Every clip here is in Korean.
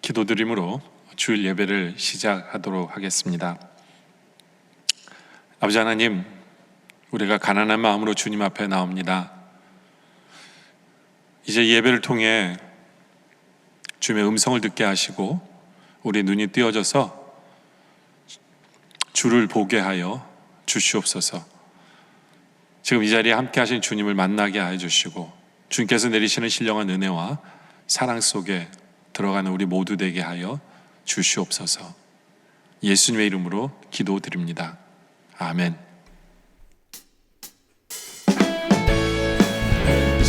기도드림으로 주일 예배를 시작하도록 하겠습니다. 아버지 하나님, 우리가 가난한 마음으로 주님 앞에 나옵니다. 이제 예배를 통해 주님의 음성을 듣게 하시고 우리 눈이 띄어져서 주를 보게 하여 주시옵소서. 지금 이 자리에 함께 하신 주님을 만나게 하여 주시고 주님께서 내리시는 신령한 은혜와 사랑 속에 들어가는 우리 모두 되게 하여 주시옵소서. 예수님의 이름으로 기도드립니다. 아멘.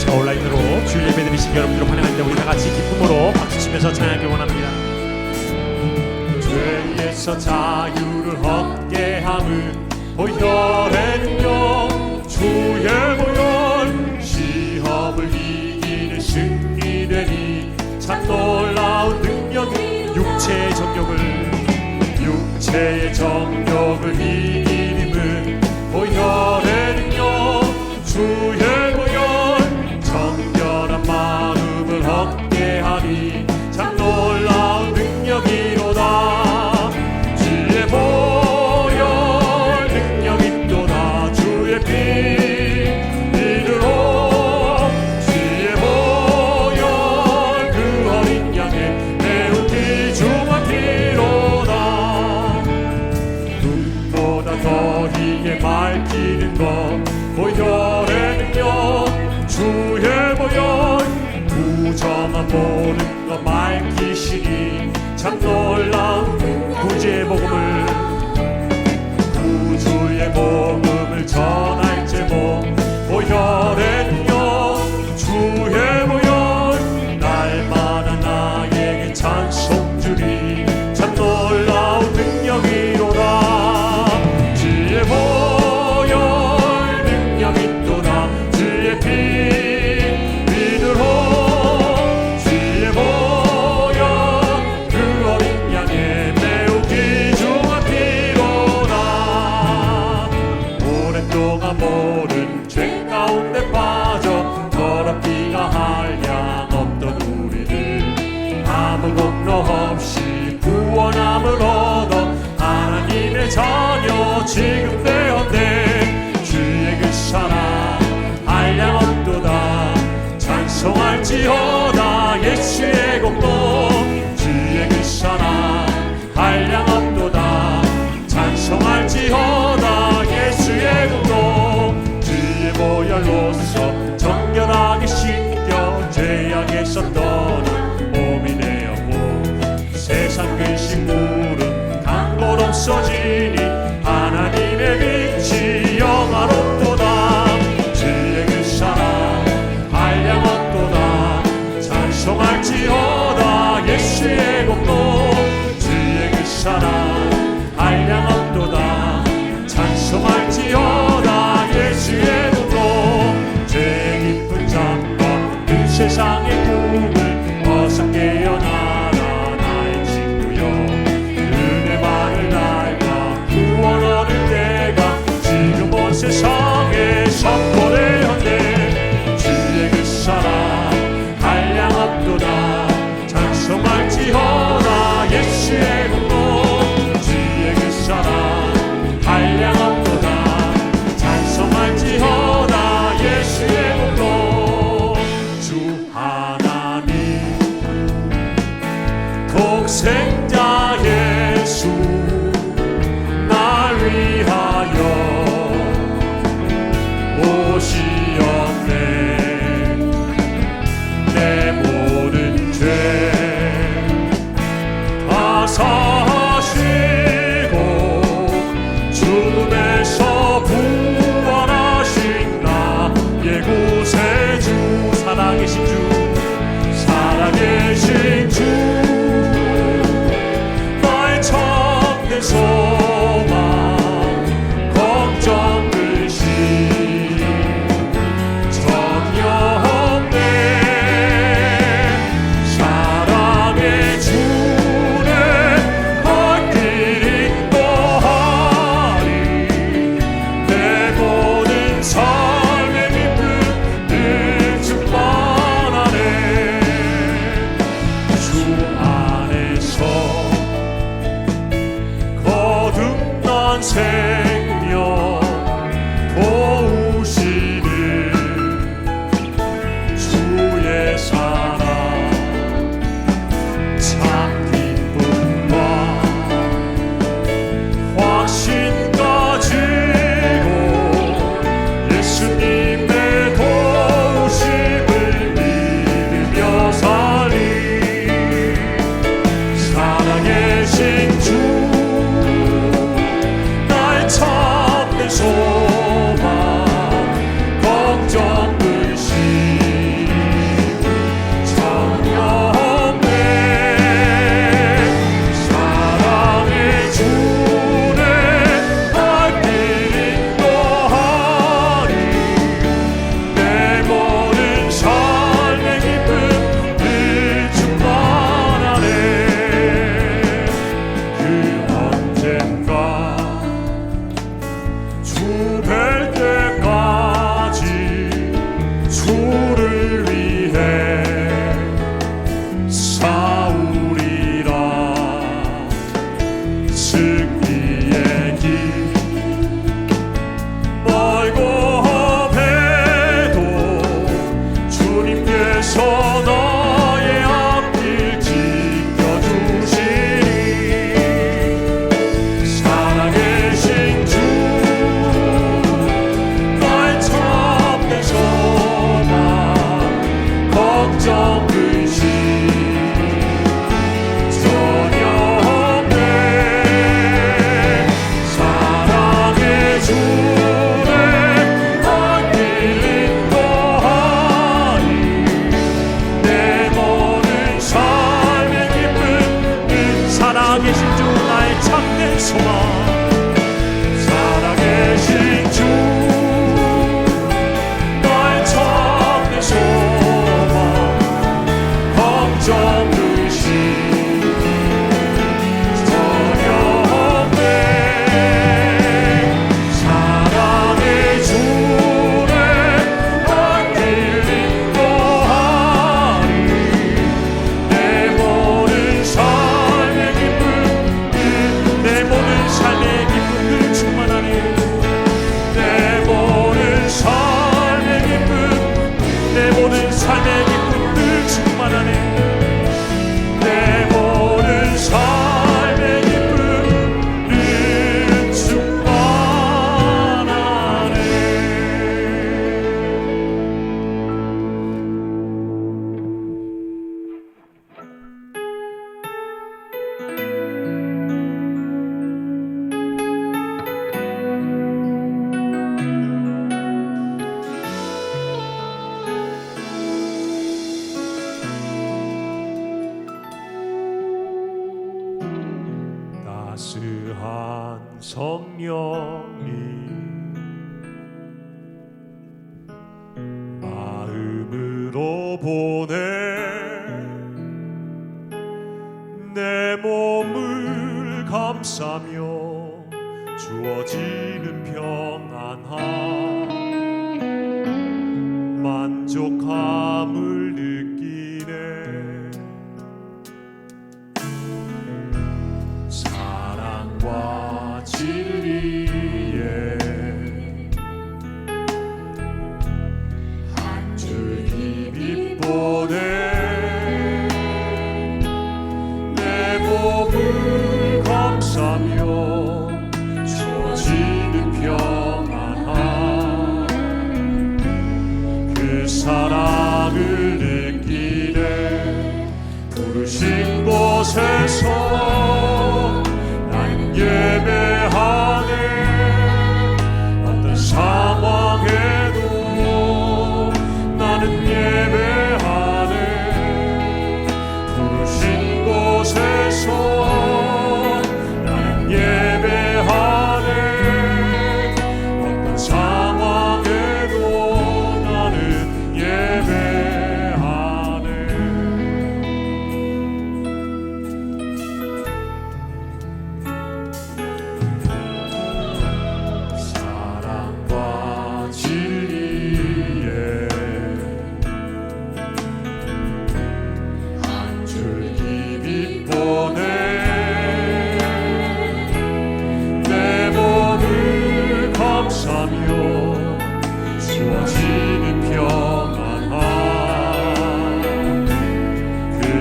온라인으로 주일 예배 드리신 여러분들을 환영합니다. 우리 다 같이 기쁨으로 박수치면서 찬양하기 원합니다. 죄에서 자유를 얻게 함은 보혈의 능력, 주의 보혈, 시험을 이기는 승리 되니 참 놀라운 능력이 육체의 정욕을 이기림은 보혈의 능력, 주의 보혈, 정결한 마음을 얻게 하니 참 놀라운 능력이로다. 주의 보혈 능력이 또다. 주의 피 이르로 주의 보혈 그 어린 양의 매우 귀중한 피로다. 눈보다 더 희게 밝히는 것 보혈의 능력, 주의 보혈, 부정한 모든 것 밝히시니 참 놀라운 구주의 복음을 전할 제목 보혈의 능력, 주의 보혈, 날마다 나에게 찬송 주리 참 놀라운 능력이로다. 주의 보혈 능력이 또다. 주의 피 믿으로 주의 보혈 그 어린 양의 매우 귀중한 피로다. 오랫동안 모른 죄 가운데 빠져 더럽기가 한량 없던 우리를 아무 공로 없이 구원함을 얻어 하나님의 자녀 지금 되었네. 주의 그 사랑 한량 없도다. 찬송할지어다. 예수의 공로, 주의 그 사랑 한량 없도다. 찬송할지어다. 예수의 공로, 주의 보혈로서 정결하게 씻겨 죄악에서 떠난 몸이 되었고 세상 근심 물은 강도 없어지니 하나님의 빛이 영화롭도다. 주의 그 사랑 한량 없도다. 찬송할지어다. 예수의 공로, 주의 그 사랑 한량 없도다. 찬송할지어다. 예수의 공로, 죄 깊은 잠과 그 세상의 꿈을 어서 깨어나라 나의 친구여. 은혜 받을 날과 구원 얻을 때가 지금 온 세상에 선포되었네. 주의 그 사랑 한량 없도다. 찬송할지어다. 예수의 공로, 주의 그 사랑 한량 없도다. 찬송할지어다. 예수의 공로, 주 하나님 독생자 예수 날 위하여 오시었네. 내 모든 죄 다 사시고 죽음에서 부활하신 나의 구세주, 살아계신 주 생명 도우시는 주의 사랑 참 기쁨과 확신 가지고 예수님의 도우심을 믿으며 살리 살아계신 주 나의 참된 소망 걱정 의심 전혀 없네 사랑의 주를 갈 길 인도하리 내 모든 삶의 기쁨 늘 충만하네 그 언젠가 주 뵐 때까지 주를 위해 싸우리라 승리의 길 멀고 험해도 주님께서 너의 앞길 지켜주시리 살아계신 주 나의 참된 소망 걱정 의심 전혀 없네 사랑의 주를 갈 길 인도하리 내 모든 삶의 기쁨 늘 살아계신 주 나의 참된 소망 살아계신 주 나의 참된 소망 걱정 의심 전혀 없네 사랑의 주를 갈 길 인도하리 내 모든 삶의 기쁨 내 모든 삶의 기쁨 늘 충만하니 내 모든 삶의 기쁨 내 모든 삶의 기쁨 늘 충만하니 내 모든 삶의 기쁨 늘 충만하네 따스한 성령이 마음으로 보내 내 몸을 감싸며 주어지는 평안함 만족함을 느끼네 사랑과 진리에 한 줄기 빛 보내 내 몸을 감싸며 주어지는 평안함 그 사랑을 느끼네 부르신 곳에서 난 예배하네 어떤 상황에도 나는 예배하네 부르신 곳에서 나는 예배하네 어떤 상황에도 나는 예배하네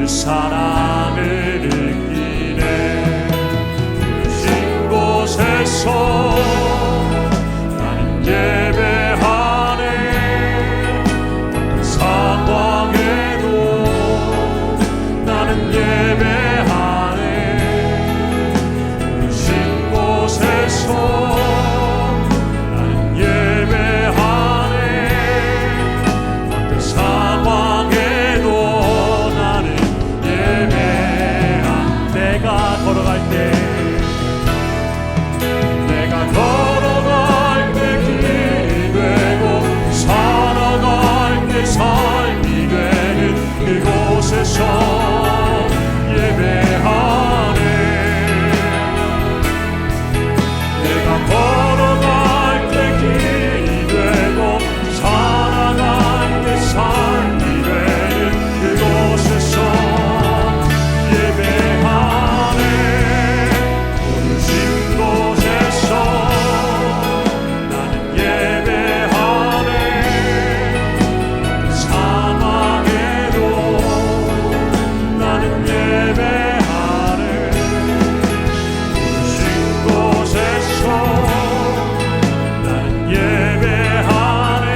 그 사랑을 느끼네. 부르신 곳에서 나는 예배하네. 어떤 상황에도 나는 예배하네. 부르신 곳에서 나는 예배하네. 어떤 상황에도 나는 예배한. 내가 걸어갈 때 길이 되고 살아갈 때 삶이 되는 그곳에서 예배하네. 내가 걸어갈 때 길이 되고 살아갈 때 삶이 되는 그곳에서 예배하네. 부르신 곳에서 나는 예배하네. 사망에도 나는 예배하네. 부르신 곳에서 나는 예배하네.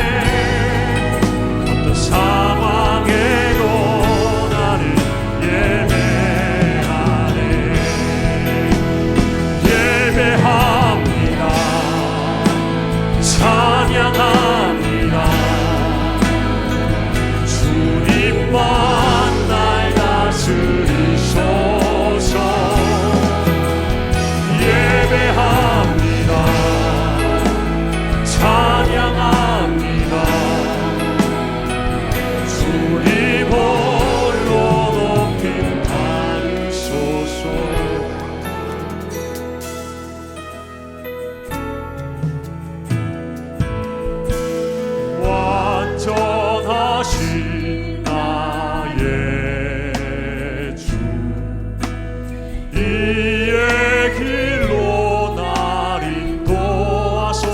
어떤 상황에도 나는 예배하네. 예배합니다. 찬양합니다. 주님만 날 다스리소서. 예배합니다. 찬양합니다. 주님 홀로 높임 받으소서. 완전하신 나의 주, 이의 길로 날 인도하소서.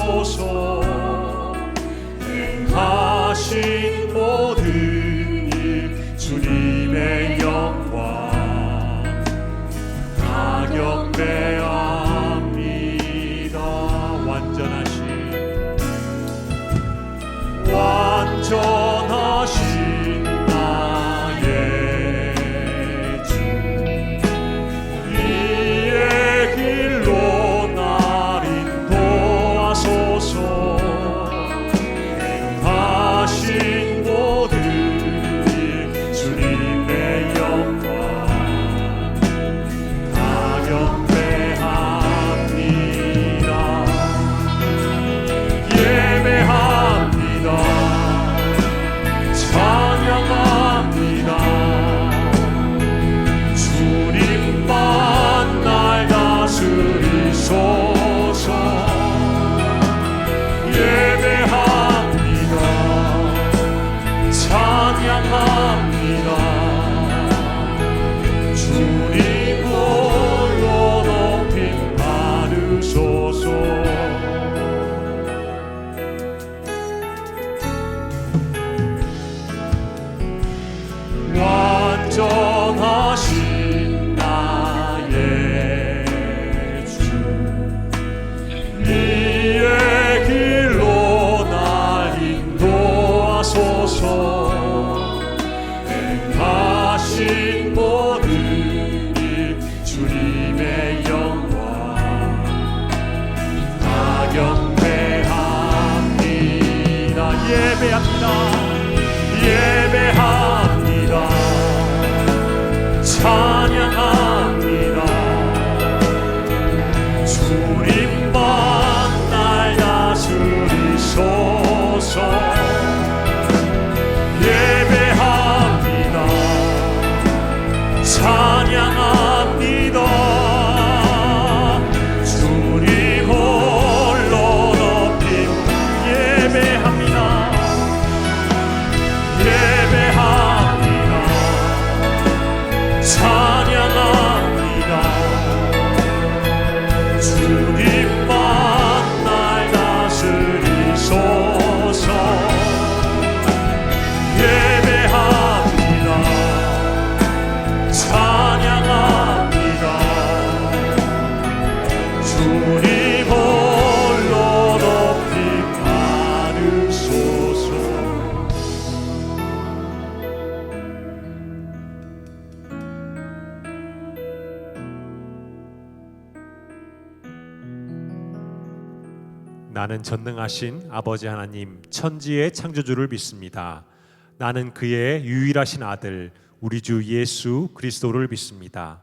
행하신 모든 일 주님의 영광 다 경배합니다. 완전하신 나의 주, 이의 길로 날 인도하소서. 행하신 모든 일 주님의 영광 다 경배합니다. 예배합니다. 찬양합니다. 주님만 날 다스리소서. 예배합니다. 찬양합니다. 주님 홀로 높임 받으소서. 완전하신 나의 주, 이의 길로 날 인도하소서. 행하신 모든 일 주님의 영광 다 경배합니다. 예배합니다. 예배합니다. 찬양합니다. 주님만 날 다스리소서. 예배합니다. 찬양합니다. 주님 홀로 높임. 예배합니다. 예배합니다. 찬양합니다. 주님만 날 다스리소서. 예배합니다. 나는 전능하신 아버지 하나님 천지의 창조주를 믿습니다. 나는 그의 유일하신 아들 우리 주 예수 그리스도를 믿습니다.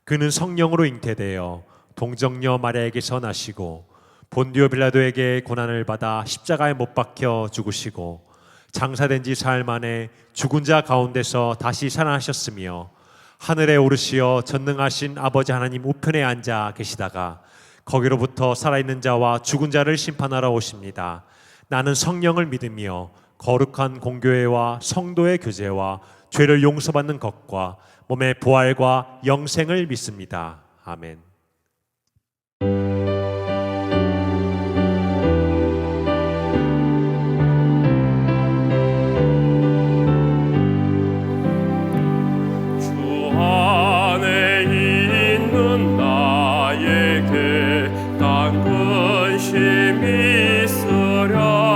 그는 성령으로 잉태되어 동정녀 마리아에게서 나시고 본디오 빌라도에게 고난을 받아 십자가에 못 박혀 죽으시고 장사된 지 사흘 만에 죽은 자 가운데서 다시 살아나셨으며 하늘에 오르시어 전능하신 아버지 하나님 우편에 앉아 계시다가 거기로부터 살아있는 자와 죽은 자를 심판하러 오십니다. 나는 성령을 믿으며 거룩한 공교회와 성도의 교제와 죄를 용서받는 것과 몸의 부활과 영생을 믿습니다. 아멘. 주 안에 있는 나에게 단 근심이 있으랴.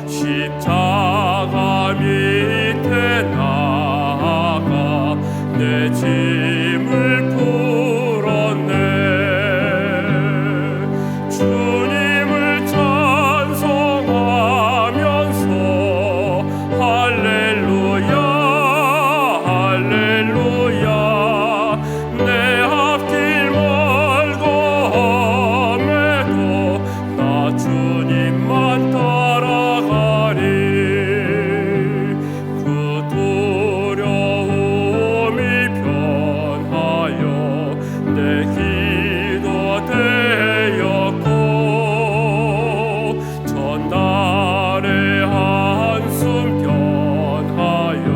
십자가 밑에 나아가 내 짐을 풀었네. 주님을 찬송하면서 할렐루야 할렐루야. 내 앞길 멀고 험해도 나 주님만 따라가리. 그 두려움이 변하여 내 기도 되었고 전날의 한숨 변하여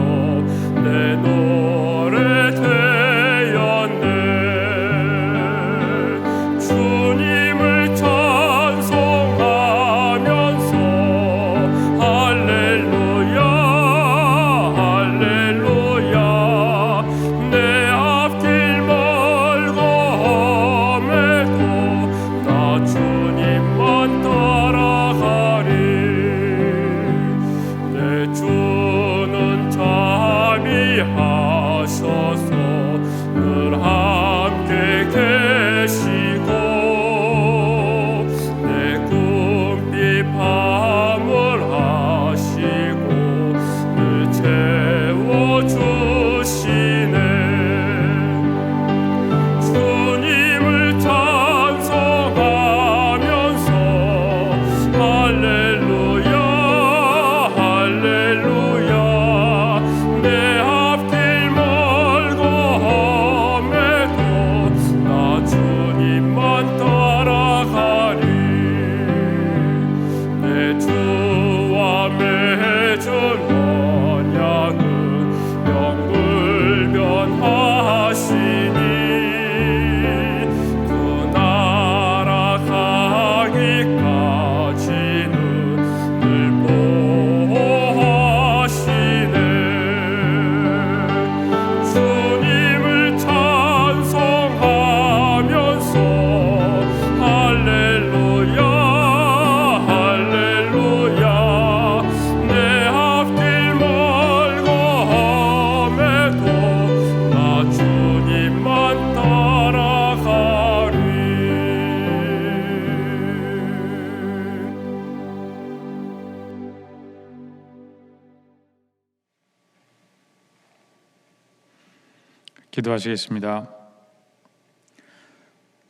내 노래 되었네. 주님을 찬송하면서 할렐루야 할렐루야. 내 앞길 멀고 험해도 나 주님만 따라가리. 내 주는 자비하셔서 늘 함께 계시고 내 꿈빛 밤을 하시고 늘 채워주시네. 주님을 찬송하면서 할렐루야 할렐루야. 내 앞길 멀고 험해도 나 주님만 따라가리. 내 주와 맺은 언약은 명불변하시니 그 나라 가기까지는 늘 보호하시네. 주님을 찬송하면서 할렐루야 할렐루야. 내 앞길 멀고 험해도 나 주님만 따라가리. 기도하시겠습니다.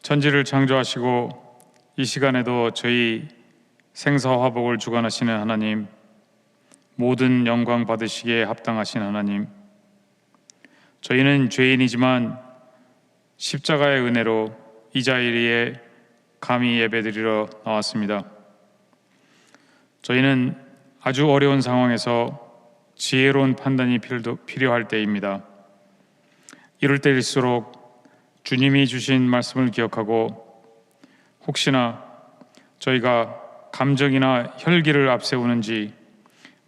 천지를 창조하시고 이 시간에도 저희 생사화복을 주관하시는 하나님, 모든 영광 받으시기에 합당하신 하나님, 저희는 죄인이지만 십자가의 은혜로 이 자리에 감히 예배드리러 나왔습니다. 저희는 아주 어려운 상황에서 지혜로운 판단이 필요할 때입니다. 이럴 때일수록 주님이 주신 말씀을 기억하고 혹시나 저희가 감정이나 혈기를 앞세우는지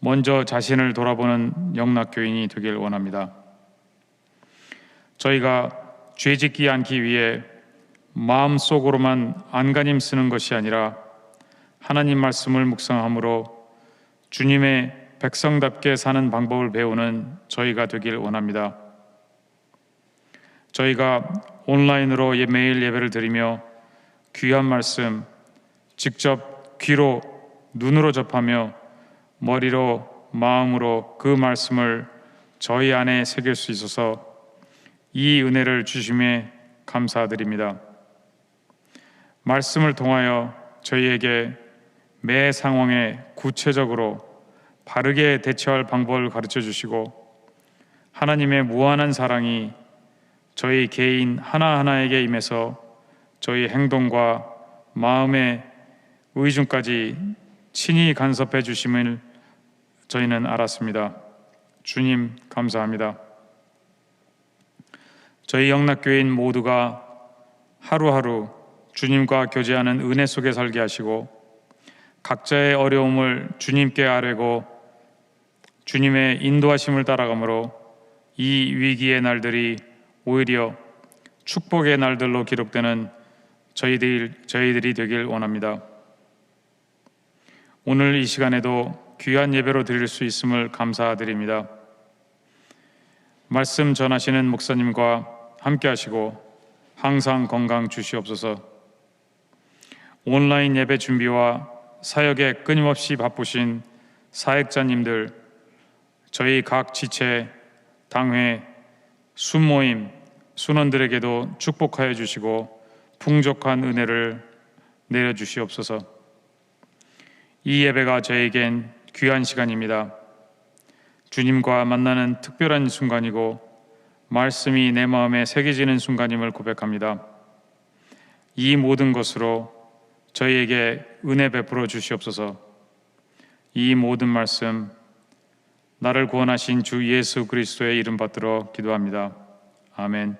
먼저 자신을 돌아보는 영락교인이 되길 원합니다. 저희가 죄짓기 않기 위해 마음속으로만 안간힘 쓰는 것이 아니라 하나님 말씀을 묵상함으로 주님의 백성답게 사는 방법을 배우는 저희가 되길 원합니다. 저희가 온라인으로 매일 예배를 드리며 귀한 말씀, 직접 귀로 눈으로 접하며 머리로 마음으로 그 말씀을 저희 안에 새길 수 있어서 이 은혜를 주심에 감사드립니다. 말씀을 통하여 저희에게 매 상황에 구체적으로 바르게 대처할 방법을 가르쳐 주시고 하나님의 무한한 사랑이 저희 개인 하나하나에게 임해서 저희 행동과 마음의 의중까지 친히 간섭해 주심을 저희는 알았습니다. 주님 감사합니다. 저희 영락교인 모두가 하루하루 주님과 교제하는 은혜 속에 살게 하시고 각자의 어려움을 주님께 아뢰고 주님의 인도하심을 따라가므로 이 위기의 날들이 오히려 축복의 날들로 기록되는 저희들이 되길 원합니다. 오늘 이 시간에도 귀한 예배로 드릴 수 있음을 감사드립니다. 말씀 전하시는 목사님과 함께 하시고 항상 건강 주시옵소서. 온라인 예배 준비와 사역에 끊임없이 바쁘신 사역자님들, 저희 각 지체, 당회, 순모임, 순원들에게도 축복하여 주시고 풍족한 은혜를 내려주시옵소서. 이 예배가 저에겐 귀한 시간입니다. 주님과 만나는 특별한 순간이고 말씀이 내 마음에 새겨지는 순간임을 고백합니다. 이 모든 것으로 저희에게 은혜 베풀어 주시옵소서. 이 모든 말씀 나를 구원하신 주 예수 그리스도의 이름 받들어 기도합니다. 아멘.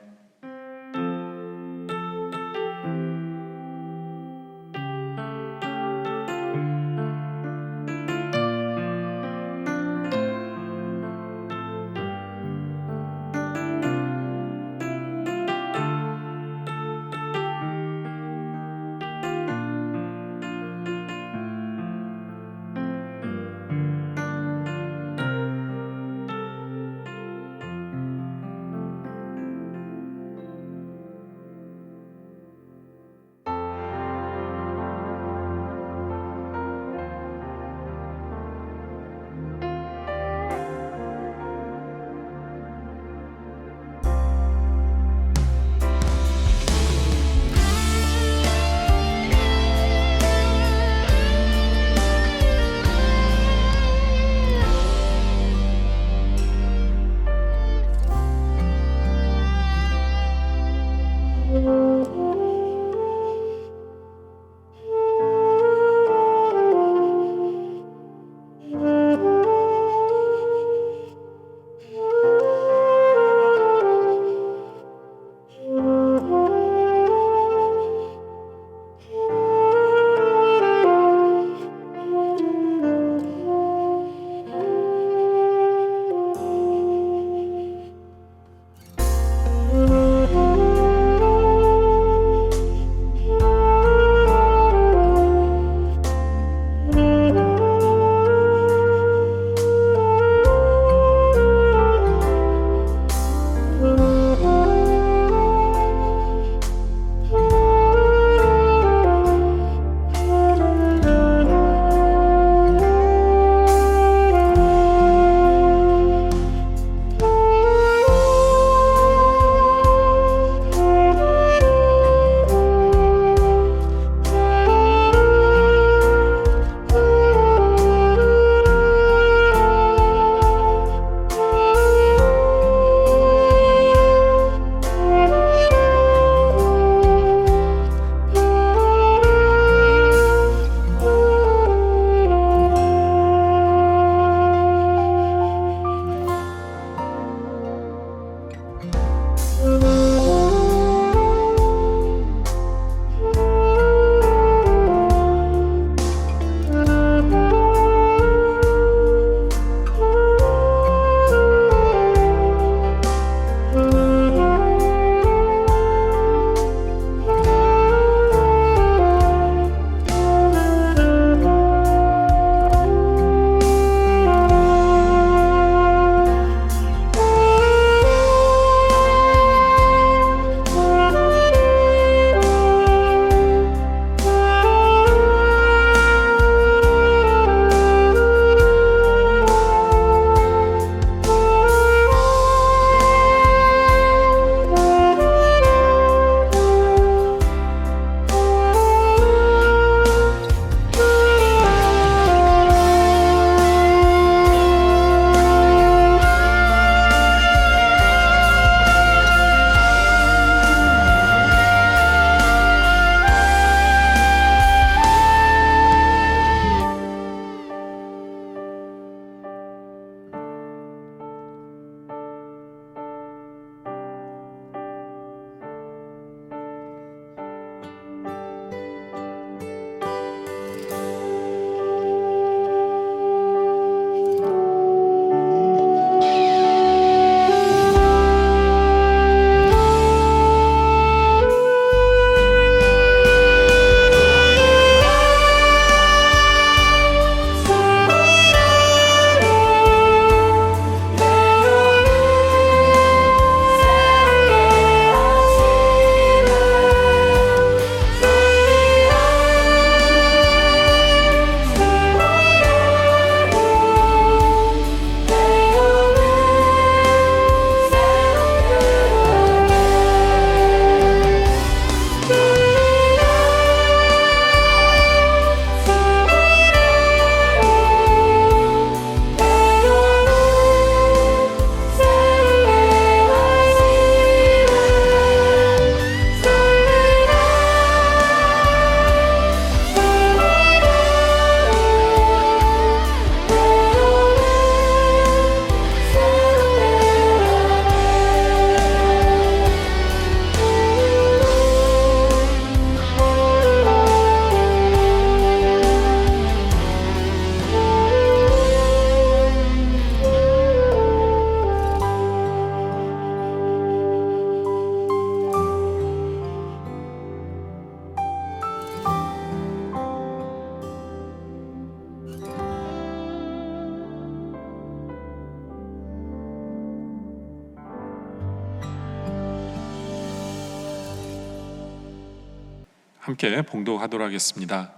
함께 봉독하도록 하겠습니다.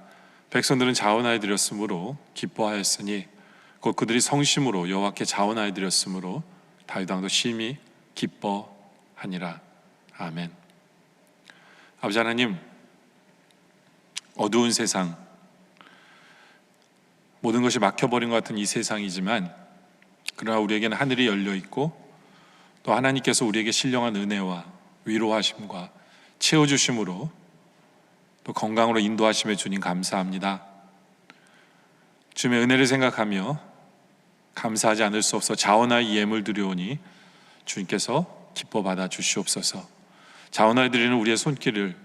백성들은 자원하여 드렸으므로 기뻐하였으니 곧 그들이 성심으로 여호와께 자원하여 드렸으므로 다윗 왕도 심히 기뻐하니라. 아멘. 아버지 하나님, 어두운 세상, 모든 것이 막혀버린 것 같은 이 세상이지만 그러나 우리에게는 하늘이 열려 있고 또 하나님께서 우리에게 신령한 은혜와 위로하심과 채워주심으로 또 건강으로 인도하심에 주님 감사합니다. 주님의 은혜를 생각하며 감사하지 않을 수 없어 자원하여 예물 드려오니 주님께서 기뻐 받아 주시옵소서. 자원하여 드리는 우리의 손길을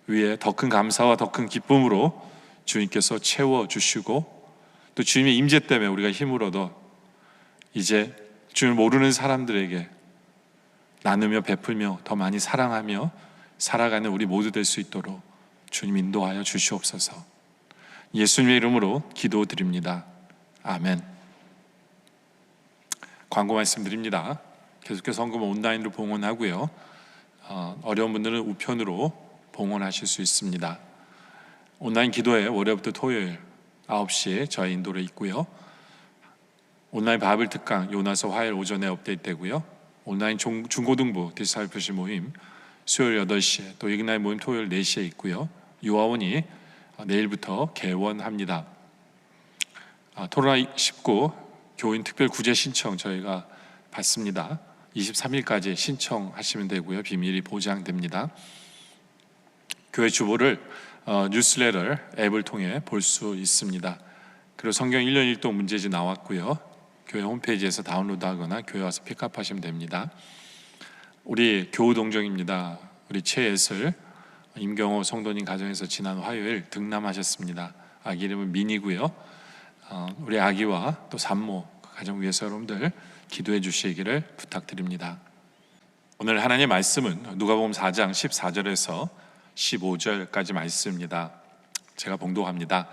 위해 더 큰 감사와 더 큰 기쁨으로 주님께서 채워주시고 또 주님의 임재 때문에 우리가 힘을 얻어 이제 주님을 모르는 사람들에게 나누며 베풀며 더 많이 사랑하며 살아가는 우리 모두 될 수 있도록 주님 인도하여 주시옵소서. 예수님의 이름으로 기도드립니다. 아멘. 광고 말씀드립니다. 계속해서 헌금 온라인으로 봉헌하고요. 어려운 분들은 우편으로 봉헌하실 수 있습니다. 온라인 기도회 월요일부터 토요일 9시에 저희 인도로 있고요. 온라인 바이블 특강 요나서 화요일 오전에 업데이트되고요. 온라인 중고등부 디스사이플십 모임 수요일 8시에 또 이그나이 모임 토요일 4시에 있고요. 유아원이 내일부터 개원합니다. 코로나19 교인 특별 구제 신청 저희가 받습니다. 23일까지 신청하시면 되고요. 비밀이 보장됩니다. 교회 주보를 뉴스레터 앱을 통해 볼 수 있습니다. 그리고 성경 1년 1동 문제지 나왔고요. 교회 홈페이지에서 다운로드하거나 교회 와서 픽업하시면 됩니다. 우리 교우 동정입니다. 우리 최예슬 임경호 성도님 가정에서 지난 화요일 등남하셨습니다. 아기 이름은 민이고요. 우리 아기와 또 산모 가정 위해서 여러분들 기도해 주시기를 부탁드립니다. 오늘 하나님의 말씀은 누가복음 4장 14절에서 15절까지 말씀입니다. 제가 봉독합니다.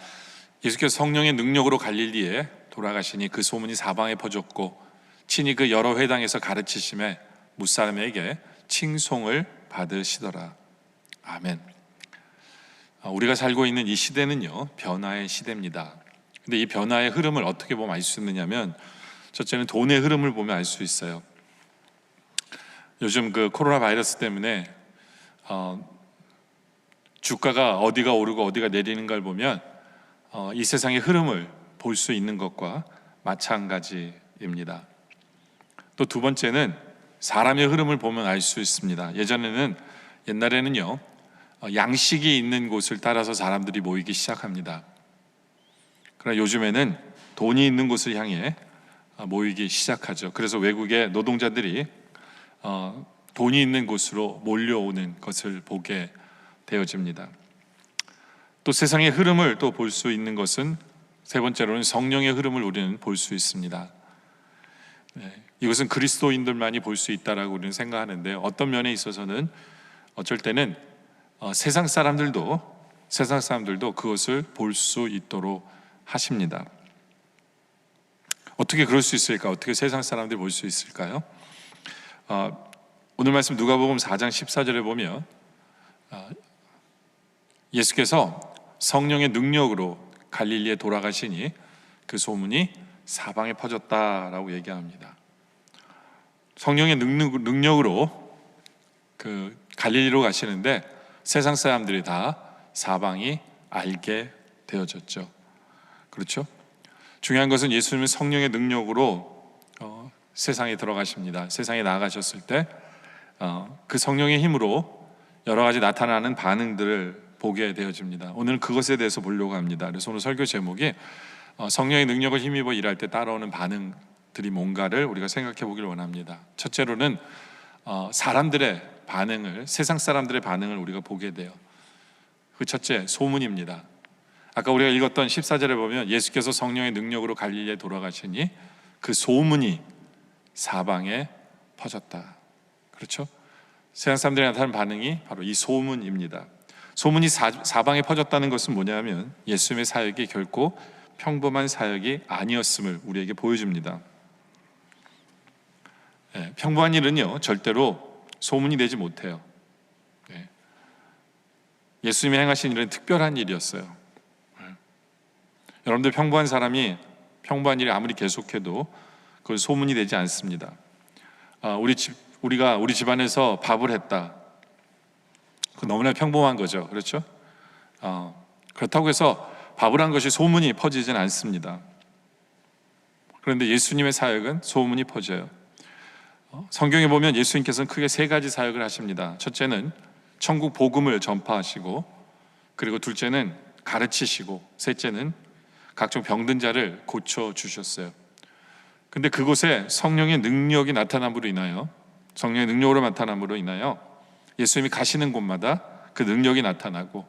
예수께서 성령의 능력으로 갈릴리에 돌아가시니 그 소문이 사방에 퍼졌고 친히 그 여러 회당에서 가르치심에 무사람에게 칭송을 받으시더라. 아멘. 우리가 살고 있는 이 시대는요, 변화의 시대입니다. 근데 이 변화의 흐름을 어떻게 보면 알 수 있느냐면, 첫째는 돈의 흐름을 보면 알 수 있어요. 요즘 그 코로나 바이러스 때문에 주가가 어디가 오르고 어디가 내리는 걸 보면 이 세상의 흐름을 볼 수 있는 것과 마찬가지입니다. 또 두 번째는 사람의 흐름을 보면 알 수 있습니다. 옛날에는요, 양식이 있는 곳을 따라서 사람들이 모이기 시작합니다. 그러나 요즘에는 돈이 있는 곳을 향해 모이기 시작하죠. 그래서 외국의 노동자들이 돈이 있는 곳으로 몰려오는 것을 보게 되어집니다. 또 세상의 흐름을 또 볼 수 있는 것은 세 번째로는 성령의 흐름을 우리는 볼 수 있습니다. 이것은 그리스도인들만이 볼 수 있다라고 우리는 생각하는데, 어떤 면에 있어서는 어쩔 때는 세상 사람들도 그것을 볼 수 있도록 하십니다. 어떻게 그럴 수 있을까? 어떻게 세상 사람들이 볼 수 있을까요? 오늘 말씀 누가복음 4장 14절에 보면 예수께서 성령의 능력으로 갈릴리에 돌아가시니 그 소문이 사방에 퍼졌다라고 얘기합니다. 성령의 능력으로 그 갈릴리로 가시는데 세상 사람들이 다 사방이 알게 되어졌죠. 그렇죠? 중요한 것은 예수님은 성령의 능력으로 세상에 들어가십니다. 세상에 나아가셨을 때 그 성령의 힘으로 여러 가지 나타나는 반응들을 보게 되어집니다. 오늘 그것에 대해서 보려고 합니다. 그래서 오늘 설교 제목이 성령의 능력을 힘입어 일할 때 따라오는 반응들이 뭔가를 우리가 생각해 보길 원합니다. 첫째로는 사람들의 반응을, 세상 사람들의 반응을 우리가 보게 돼요. 그 첫째, 소문입니다. 아까 우리가 읽었던 14절에 보면 예수께서 성령의 능력으로 갈릴리에 돌아가시니 그 소문이 사방에 퍼졌다. 그렇죠? 세상 사람들이 나타나는 반응이 바로 이 소문입니다. 소문이 사방에 퍼졌다는 것은 뭐냐면 예수님의 사역이 결코 평범한 사역이 아니었음을 우리에게 보여줍니다. 평범한 일은요, 절대로 소문이 되지 못해요. 예수님의 사역이 결코 평범한 사역이 아니었음을 우리에게 보여줍니다. 평범한 일은요, 절대로 소문이 되지 못해요. 평범한 일은요, 절대로 소문이 되지 못해요. 평범한 일은요, 절대로 소문이 되지 못해요. 평범한 일은요, 절대로 소문이 되지 못해요. 예수님이 행하신 일은 특별한 일이었어요. 여러분들 평범한 사람이 평범한 일이 아무리 계속해도 그건 소문이 되지 않습니다. 우리 집안에서 밥을 했다. 그 너무나 평범한 거죠. 그렇죠? 그렇다고 해서 밥을 한 것이 소문이 퍼지진 않습니다. 그런데 예수님의 사역은 소문이 퍼져요. 성경에 보면 예수님께서는 크게 세 가지 사역을 하십니다. 첫째는 천국 복음을 전파하시고, 그리고 둘째는 가르치시고, 셋째는 각종 병든 자를 고쳐 주셨어요. 근데 그곳에 성령의 능력이 나타남으로 인하여, 성령의 능력으로 나타남으로 인하여 예수님이 가시는 곳마다 그 능력이 나타나고,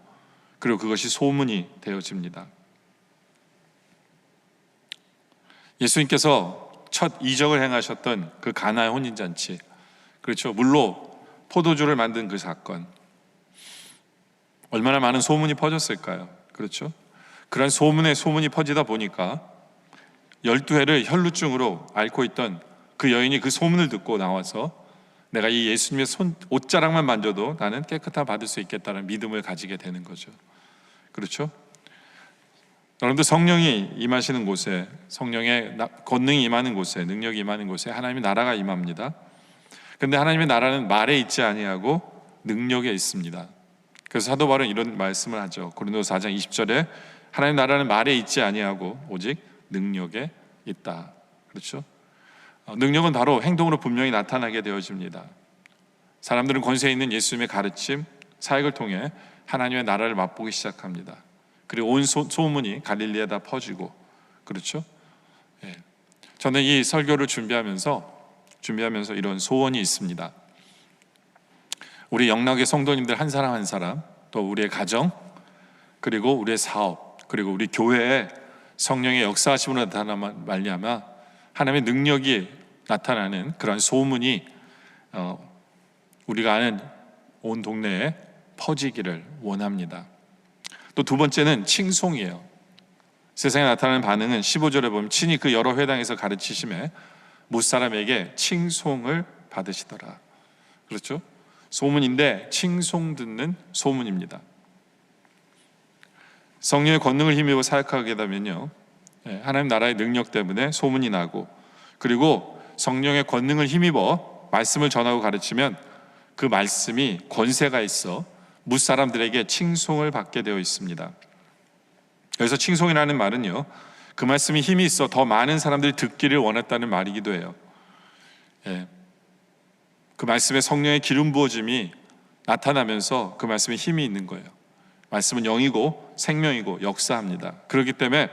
그리고 그것이 소문이 되어집니다. 예수님께서 첫 이적을 행하셨던 그 가나의 혼인잔치, 그렇죠, 물로 포도주를 만든 그 사건, 얼마나 많은 소문이 퍼졌을까요? 그렇죠? 그런 소문이 퍼지다 보니까 12해를 혈루증으로 앓고 있던 그 여인이 그 소문을 듣고 나와서 내가 이 예수님의 옷자락만 만져도 나는 깨끗함 받을 수 있겠다는 믿음을 가지게 되는 거죠. 그렇죠? 여러분들, 성령이 임하시는 곳에, 성령의 권능이 임하는 곳에, 능력이 임하는 곳에 하나님의 나라가 임합니다. 그런데 하나님의 나라는 말에 있지 아니하고 능력에 있습니다. 그래서 사도 바울은 이런 말씀을 하죠. 고린도서 4장 20절에 하나님의 나라는 말에 있지 아니하고 오직 능력에 있다. 그렇죠? 능력은 바로 행동으로 분명히 나타나게 되어집니다. 사람들은 권세 있는 예수님의 가르침, 사역을 통해 하나님의 나라를 맛보기 시작합니다. 그리고 온 소문이 갈릴리에다 퍼지고, 그렇죠? 예. 저는 이 설교를 준비하면서 이런 소원이 있습니다. 우리 영락의 성도님들 한 사람 한 사람, 또 우리의 가정, 그리고 우리의 사업, 그리고 우리 교회에 성령의 역사하심으로 나타나면 말미암아 하나님의 능력이 나타나는 그런 소문이 우리가 아는 온 동네에 퍼지기를 원합니다. 또 두 번째는 칭송이에요. 세상에 나타나는 반응은 15절에 보면 친히 그 여러 회당에서 가르치심에 무사람에게 칭송을 받으시더라. 그렇죠? 소문인데 칭송 듣는 소문입니다. 성령의 권능을 힘입어 사역하게 되면요, 하나님 나라의 능력 때문에 소문이 나고, 그리고 성령의 권능을 힘입어 말씀을 전하고 가르치면 그 말씀이 권세가 있어 무사람들에게 칭송을 받게 되어 있습니다. 여기서 칭송이라는 말은요, 그 말씀이 힘이 있어 더 많은 사람들이 듣기를 원했다는 말이기도 해요. 그 말씀에 성령의 기름 부어짐이 나타나면서 그 말씀에 힘이 있는 거예요. 말씀은 영이고 생명이고 역사합니다. 그렇기 때문에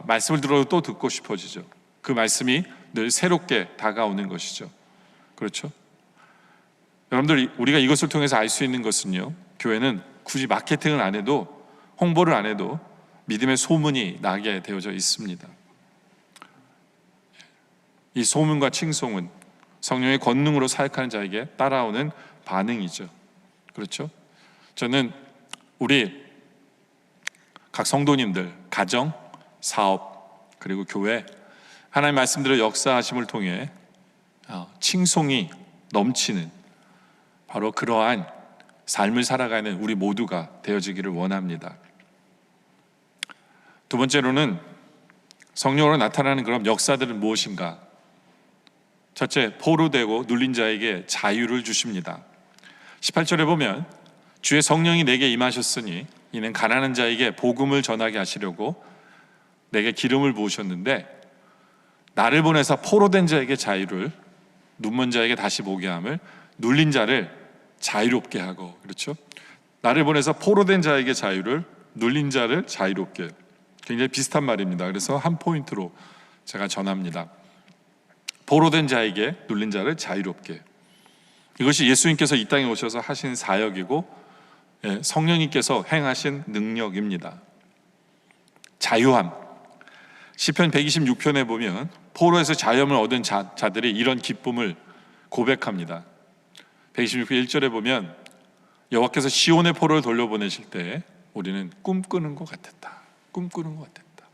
말씀을 들어도 또 듣고 싶어지죠. 그 말씀이 늘 새롭게 다가오는 것이죠. 그렇죠? 여러분들, 우리가 이것을 통해서 알 수 있는 것은요, 교회는 굳이 마케팅을 안 해도, 홍보를 안 해도 믿음의 소문이 나게 되어져 있습니다. 이 소문과 칭송은 성령의 권능으로 사역하는 자에게 따라오는 반응이죠. 그렇죠? 저는 우리 각 성도님들, 가정, 사업, 그리고 교회, 하나님의 말씀대로 역사하심을 통해 칭송이 넘치는 바로 그러한 삶을 살아가는 우리 모두가 되어지기를 원합니다. 두 번째로는 성령으로 나타나는 그런 역사들은 무엇인가? 첫째, 포로되고 눌린 자에게 자유를 주십니다. 18절에 보면 주의 성령이 내게 임하셨으니 이는 가난한 자에게 복음을 전하게 하시려고 내게 기름을 부으셨는데 나를 보내사 포로된 자에게 자유를, 눈먼 자에게 다시 보게 함을, 눌린 자를 자유롭게 하고. 그렇죠? 나를 보내서 포로된 자에게 자유를, 눌린 자를 자유롭게. 굉장히 비슷한 말입니다. 그래서 한 포인트로 제가 전합니다. 포로된 자에게, 눌린 자를 자유롭게. 이것이 예수님께서 이 땅에 오셔서 하신 사역이고 성령님께서 행하신 능력입니다. 자유함. 시편 126편에 보면 포로에서 자유함을 얻은 자들이 이런 기쁨을 고백합니다. 126편 1절에 보면 여호와께서 시온의 포로를 돌려보내실 때 우리는 꿈꾸는 것 같았다. 꿈꾸는 것 같았다.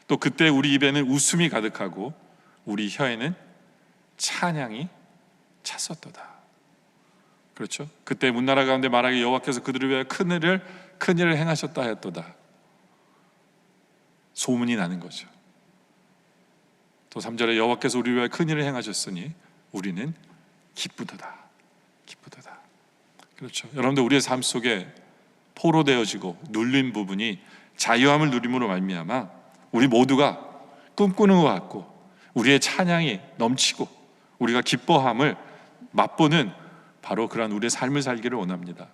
또 그때 우리 입에는 웃음이 가득하고 우리 혀에는 찬양이 찼었도다. 그렇죠? 그때 문나라 가운데 말하기 여호와께서 그들을 위하여 큰일을 행하셨다 하였도다. 소문이 나는 거죠. 또 3절에 여호와께서 우리를 위하여 큰일을 행하셨으니 우리는 기쁘도다. 기쁘도다. 그렇죠. 여러분들 우리의 삶 속에 포로되어지고 눌린 부분이 자유함을 누림으로 말미암아 우리 모두가 꿈꾸는 것 같고 우리의 찬양이 넘치고 우리가 기뻐함을 맛보는 바로 그러한 우리의 삶을 살기를 원합니다.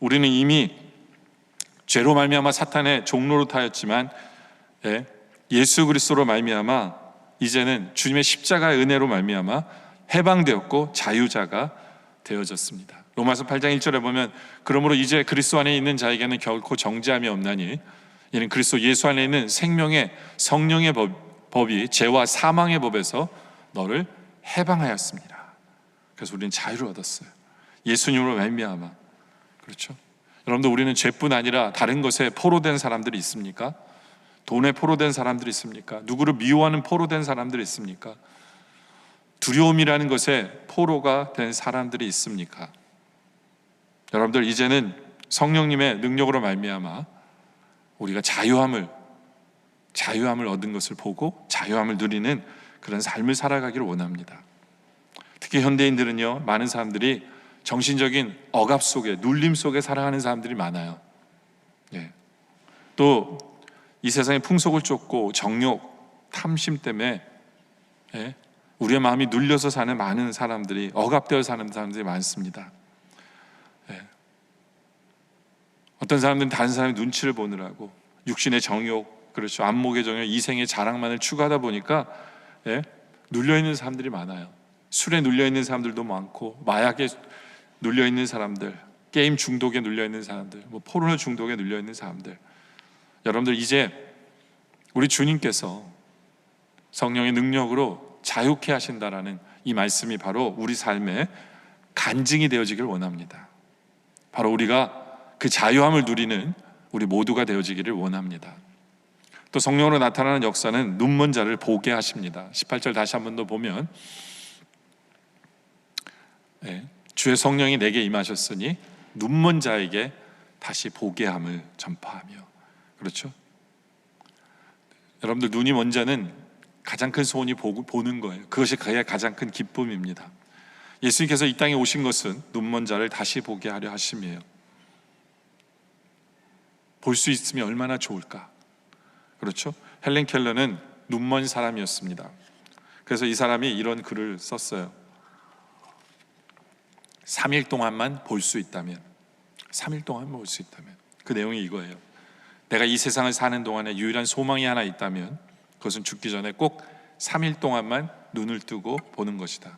우리는 이미 죄로 말미암아 사탄의 종로로 타였지만 예수 그리스도로 말미암아 이제는 주님의 십자가의 은혜로 말미암아 해방되었고 자유자가 되어졌습니다. 로마서 8장 1절에 보면 그러므로 이제 그리스도 안에 있는 자에게는 결코 정죄함이 없나니 이는 그리스도 예수 안에 있는 생명의 성령의 법이 죄와 사망의 법에서 너를 해방하였습니다. 그래서 우리는 자유를 얻었어요. 예수님으로 말미암아. 그렇죠? 여러분들 우리는 죄뿐 아니라 다른 것에 포로된 사람들이 있습니까? 돈에 포로된 사람들이 있습니까? 누구를 미워하는 포로된 사람들이 있습니까? 두려움이라는 것에 포로가 된 사람들이 있습니까? 여러분들 이제는 성령님의 능력으로 말미암아 우리가 자유함을 얻은 것을 보고 자유함을 누리는 그런 삶을 살아가기를 원합니다. 특히 현대인들은요, 많은 사람들이 정신적인 억압 속에, 눌림 속에 살아가는 사람들이 많아요. 또 이 세상의 풍속을 쫓고 정욕, 탐심 때문에 우리의 마음이 눌려서 사는 많은 사람들이, 억압되어 사는 사람들이 많습니다. 어떤 사람들은 다른 사람의 눈치를 보느라고 육신의 정욕, 그렇죠, 안목의 정욕, 이생의 자랑만을 추구하다 보니까 눌려있는 사람들이 많아요. 술에 눌려있는 사람들도 많고, 마약에 눌려있는 사람들, 게임 중독에 눌려있는 사람들, 포르노 중독에 눌려있는 사람들. 여러분들 이제 우리 주님께서 성령의 능력으로 자유케 하신다라는 이 말씀이 바로 우리 삶에 간증이 되어지길 원합니다. 바로 우리가 그 자유함을 누리는 우리 모두가 되어지기를 원합니다. 또 성령으로 나타나는 역사는 눈먼 자를 보게 하십니다. 18절 다시 한 번 더 보면 주의 성령이 내게 임하셨으니 눈먼 자에게 다시 보게 함을 전파하며. 그렇죠? 여러분들 눈이 먼 자는 가장 큰 소원이 보는 거예요. 그것이 그의 가장 큰 기쁨입니다. 예수님께서 이 땅에 오신 것은 눈먼 자를 다시 보게 하려 하심이에요. 볼 수 있으면 얼마나 좋을까. 그렇죠? 헬렌 켈러는 눈먼 사람이었습니다. 그래서 이 사람이 이런 글을 썼어요. 3일 동안만 볼 수 있다면, 3일 동안 볼 수 있다면, 그 내용이 이거예요. 내가 이 세상을 사는 동안에 유일한 소망이 하나 있다면 그것은 죽기 전에 꼭 3일 동안만 눈을 뜨고 보는 것이다.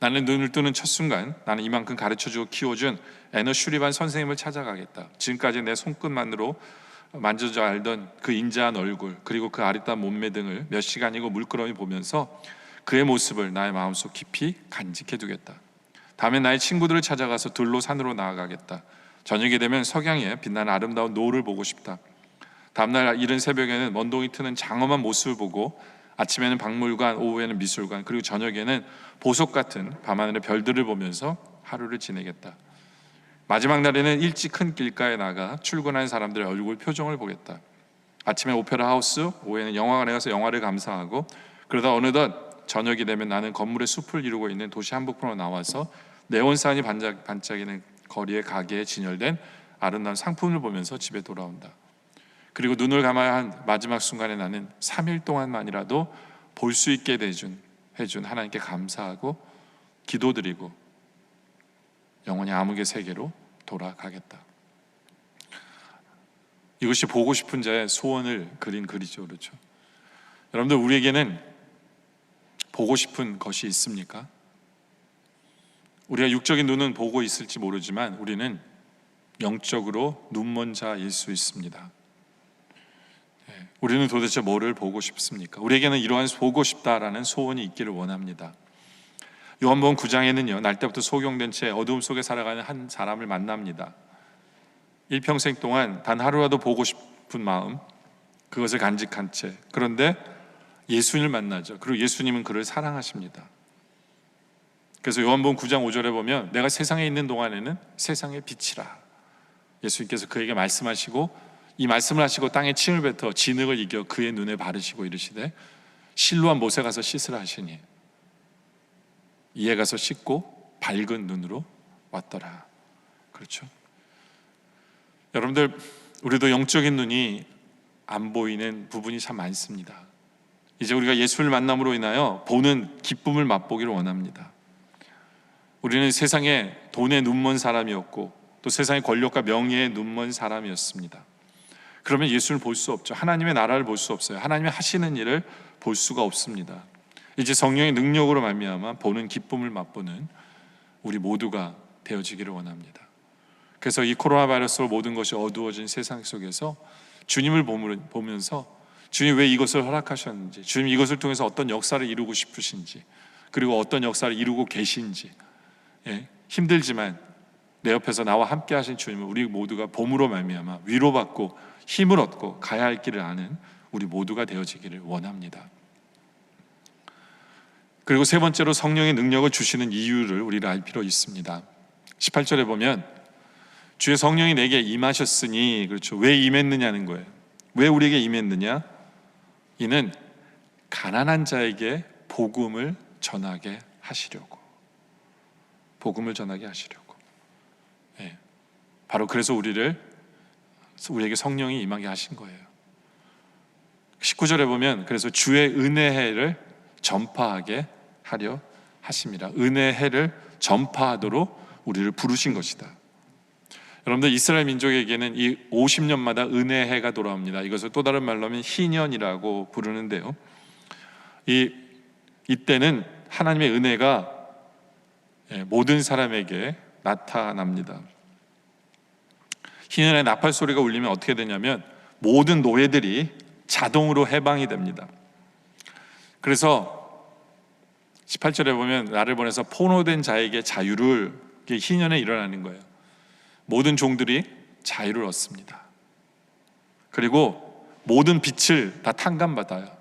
나는 눈을 뜨는 첫 순간 나는 이만큼 가르쳐주고 키워준 에너 슈리반 선생님을 찾아가겠다. 지금까지 내 손끝만으로 만져져 알던 그 인자한 얼굴, 그리고 그 아리따운 몸매 등을 몇 시간이고 물끄러미 보면서 그의 모습을 나의 마음속 깊이 간직해 두겠다. 다음에 나의 친구들을 찾아가서 들로 산으로 나아가겠다. 저녁이 되면 석양에 빛나는 아름다운 노을을 보고 싶다. 다음날 이른 새벽에는 먼동이 트는 장엄한 모습을 보고, 아침에는 박물관, 오후에는 미술관, 그리고 저녁에는 보석 같은 밤하늘의 별들을 보면서 하루를 지내겠다. 마지막 날에는 일찍 큰 길가에 나가 출근하는 사람들의 얼굴 표정을 보겠다. 아침에 오페라 하우스, 오후에는 영화관에 가서 영화를 감상하고, 그러다 어느덧 저녁이 되면 나는 건물의 숲을 이루고 있는 도시 한복판으로 나와서 네온사인이 반짝이는 거리의 가게에 진열된 아름다운 상품을 보면서 집에 돌아온다. 그리고 눈을 감아야 한 마지막 순간에 나는 3일 동안만이라도 볼 수 있게 해준 하나님께 감사하고 기도드리고 영원히 암흑의 세계로 돌아가겠다. 이것이 보고 싶은 자의 소원을 그린 글이죠. 그렇죠? 여러분들, 우리에게는 보고 싶은 것이 있습니까? 우리가 육적인 눈은 보고 있을지 모르지만 우리는 영적으로 눈먼 자일 수 있습니다. 우리는 도대체 뭐를 보고 싶습니까? 우리에게는 이러한 보고 싶다라는 소원이 있기를 원합니다. 요한복음 9장에는요, 날 때부터 소경된 채 어두움 속에 살아가는 한 사람을 만납니다. 일평생 동안 단 하루라도 보고 싶은 마음, 그것을 간직한 채, 그런데 예수님을 만나죠. 그리고 예수님은 그를 사랑하십니다. 그래서 요한복음 9장 5절에 보면 내가 세상에 있는 동안에는 세상의 빛이라. 예수님께서 그에게 말씀하시고 이 말씀을 하시고 땅에 침을 뱉어 진흙을 이겨 그의 눈에 바르시고 이르시되 실로한 못에 가서 씻으라 하시니 이에 가서 씻고 밝은 눈으로 왔더라. 그렇죠? 여러분들, 우리도 영적인 눈이 안 보이는 부분이 참 많습니다. 이제 우리가 예수를 만남으로 인하여 보는 기쁨을 맛보기를 원합니다. 우리는 세상에 돈에 눈먼 사람이었고 또 세상의 권력과 명예에 눈먼 사람이었습니다. 그러면 예수를 볼 수 없죠. 하나님의 나라를 볼 수 없어요. 하나님의 하시는 일을 볼 수가 없습니다. 이제 성령의 능력으로 말미암아 보는 기쁨을 맛보는 우리 모두가 되어지기를 원합니다. 그래서 이 코로나 바이러스로 모든 것이 어두워진 세상 속에서 주님을 보면서 주님 왜 이것을 허락하셨는지, 주님 이것을 통해서 어떤 역사를 이루고 싶으신지, 그리고 어떤 역사를 이루고 계신지, 힘들지만 내 옆에서 나와 함께 하신 주님을 우리 모두가 봄으로 말미암아 위로받고 힘을 얻고 가야 할 길을 아는 우리 모두가 되어지기를 원합니다. 그리고 세 번째로 성령의 능력을 주시는 이유를 우리가 알 필요 있습니다. 18절에 보면 주의 성령이 내게 임하셨으니, 그렇죠, 왜 임했느냐는 거예요. 왜 우리에게 임했느냐? 이는 가난한 자에게 복음을 전하게 하시려고. 복음을 전하게 하시려고. 바로 그래서 우리에게 성령이 임하게 하신 거예요. 19절에 보면 그래서 주의 은혜를 전파하게 하려 하십니다. 은혜의 해를 전파하도록 우리를 부르신 것이다. 여러분들, 이스라엘 민족에게는 이 50년마다 은혜의 해가 돌아옵니다. 이것을 또 다른 말로 하면 희년이라고 부르는데요, 이때는 하나님의 은혜가 모든 사람에게 나타납니다. 희년의 나팔 소리가 울리면 어떻게 되냐면 모든 노예들이 자동으로 해방이 됩니다. 그래서 18절에 보면 나를 보내서 포로된 자에게 자유를, 희년에 일어나는 거예요. 모든 종들이 자유를 얻습니다. 그리고 모든 빛을 다 탕감받아요.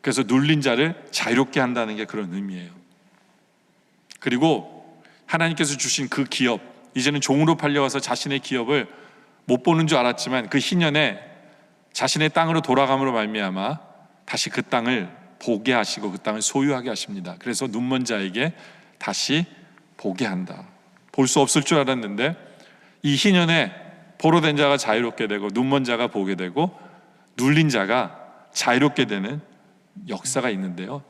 그래서 눌린 자를 자유롭게 한다는 게 그런 의미예요. 그리고 하나님께서 주신 그 기업, 이제는 종으로 팔려와서 자신의 기업을 못 보는 줄 알았지만 그 희년에 자신의 땅으로 돌아감으로 말미암아 다시 그 땅을 보게 하시고 그 땅을 소유하게 하십니다. 그래서 눈먼 자에게 다시 보게 한다. 볼 수 없을 줄 알았는데 이 희년에 포로된 자가 자유롭게 되고 눈먼 자가 보게 되고 눌린 자가 자유롭게 되는 역사가 있는데요,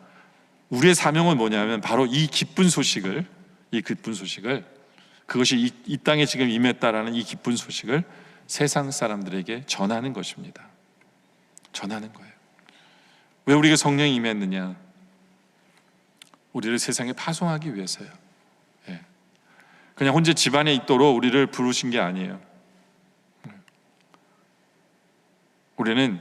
우리의 사명은 뭐냐면 바로 이 기쁜 소식을, 그것이 이 땅에 지금 임했다라는 이 기쁜 소식을 세상 사람들에게 전하는 것입니다. 전하는 거예요. 왜 우리에게 성령이 임했느냐? 우리를 세상에 파송하기 위해서요. 그냥 혼자 집안에 있도록 우리를 부르신 게 아니에요. 우리는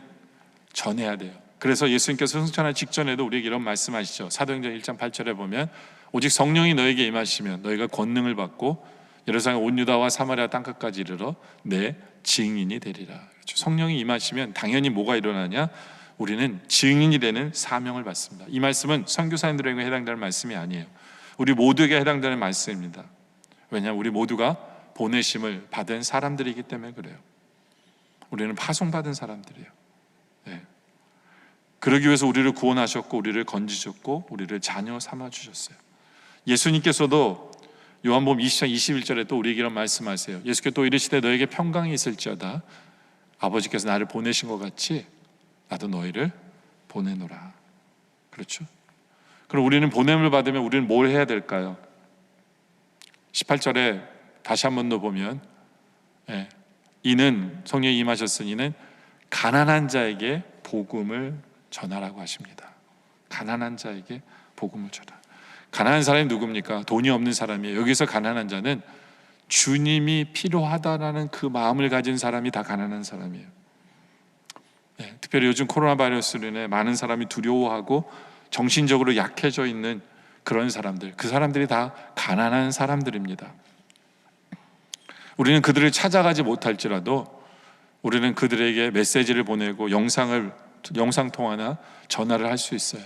전해야 돼요. 그래서 예수님께서 승천하기 직전에도 우리에게 이런 말씀하시죠. 사도행전 1장 8절에 보면 오직 성령이 너에게 임하시면 너희가 권능을 받고 예루살렘 온 유다와 사마리아 땅끝까지 이르러 내 증인이 되리라. 그렇죠? 성령이 임하시면 당연히 뭐가 일어나냐? 우리는 증인이 되는 사명을 받습니다. 이 말씀은 선교사님들에게 해당되는 말씀이 아니에요. 우리 모두에게 해당되는 말씀입니다. 왜냐하면 우리 모두가 보내심을 받은 사람들이기 때문에 그래요. 우리는 파송받은 사람들이에요. 그러기 위해서 우리를 구원하셨고 우리를 건지셨고 우리를 자녀 삼아주셨어요. 예수님께서도 요한복음 20장 21절에 또 우리에게 이런 말씀하세요. 예수께서 또 이르시되 너에게 평강이 있을지어다 아버지께서 나를 보내신 것 같이 나도 너희를 보내노라. 그렇죠? 그럼 우리는 보냄을 받으면 우리는 뭘 해야 될까요? 18절에 다시 한 번 더 보면 이는 성령이 임하셨으니는 가난한 자에게 복음을 전하라고 하십니다. 가난한 자에게 복음을 전하. 가난한 사람이 누굽니까? 돈이 없는 사람이에요. 여기서 가난한 자는 주님이 필요하다라는 그 마음을 가진 사람이 다 가난한 사람이에요. 특별히 요즘 코로나 바이러스로 인해 많은 사람이 두려워하고 정신적으로 약해져 있는 그런 사람들, 그 사람들이 다 가난한 사람들입니다. 우리는 그들을 찾아가지 못할지라도 우리는 그들에게 메시지를 보내고 영상통화나 전화를 할 수 있어요.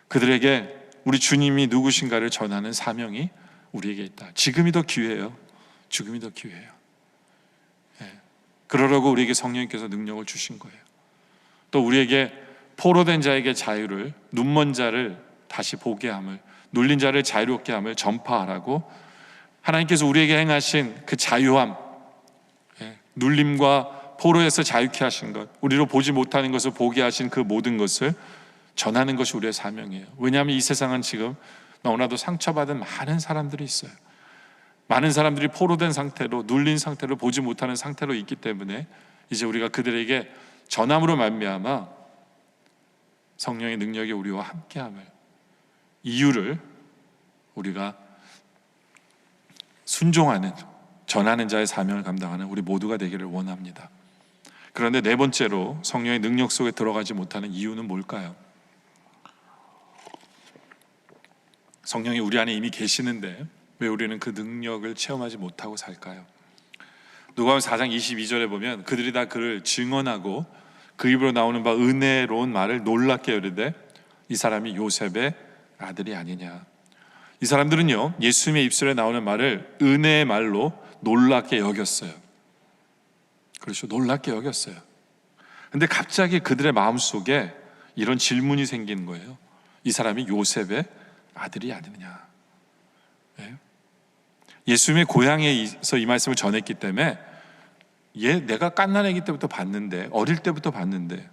그들에게 우리 주님이 누구신가를 전하는 사명이 우리에게 있다. 지금이 더 기회예요. 지금이 더 기회예요. 그러려고 우리에게 성령님께서 능력을 주신 거예요. 또 우리에게 포로된 자에게 자유를, 눈먼 자를 다시 보게 함을, 눌린 자를 자유롭게 함을 전파하라고 하나님께서 우리에게 행하신 그 자유함, 눌림과 포로에서 자유케 하신 것, 우리로 보지 못하는 것을 보게 하신 그 모든 것을 전하는 것이 우리의 사명이에요. 왜냐하면 이 세상은 지금 너무나도 상처받은 많은 사람들이 있어요. 많은 사람들이 포로된 상태로, 눌린 상태로, 보지 못하는 상태로 있기 때문에 이제 우리가 그들에게 전함으로 말미암아 성령의 능력이 우리와 함께함을, 이유를 우리가 순종하는, 전하는 자의 사명을 감당하는 우리 모두가 되기를 원합니다. 그런데 네 번째로 성령의 능력 속에 들어가지 못하는 이유는 뭘까요? 성령이 우리 안에 이미 계시는데 왜 우리는 그 능력을 체험하지 못하고 살까요? 누가복음 4장 22절에 보면 그들이 다 그를 증언하고 그 입으로 나오는 바 은혜로운 말을 놀랍게 여르되 이 사람이 요셉의 아들이 아니냐. 이 사람들은요, 예수님의 입술에 나오는 말을 은혜의 말로 놀랍게 여겼어요. 그렇죠, 놀랍게 여겼어요. 근데 갑자기 그들의 마음속에 이런 질문이 생기는 거예요. 이 사람이 요셉의 아들이 아니느냐. 예수님의 고향에서 이 말씀을 전했기 때문에 내가 갓난아기 때부터 봤는데, 어릴 때부터 봤는데,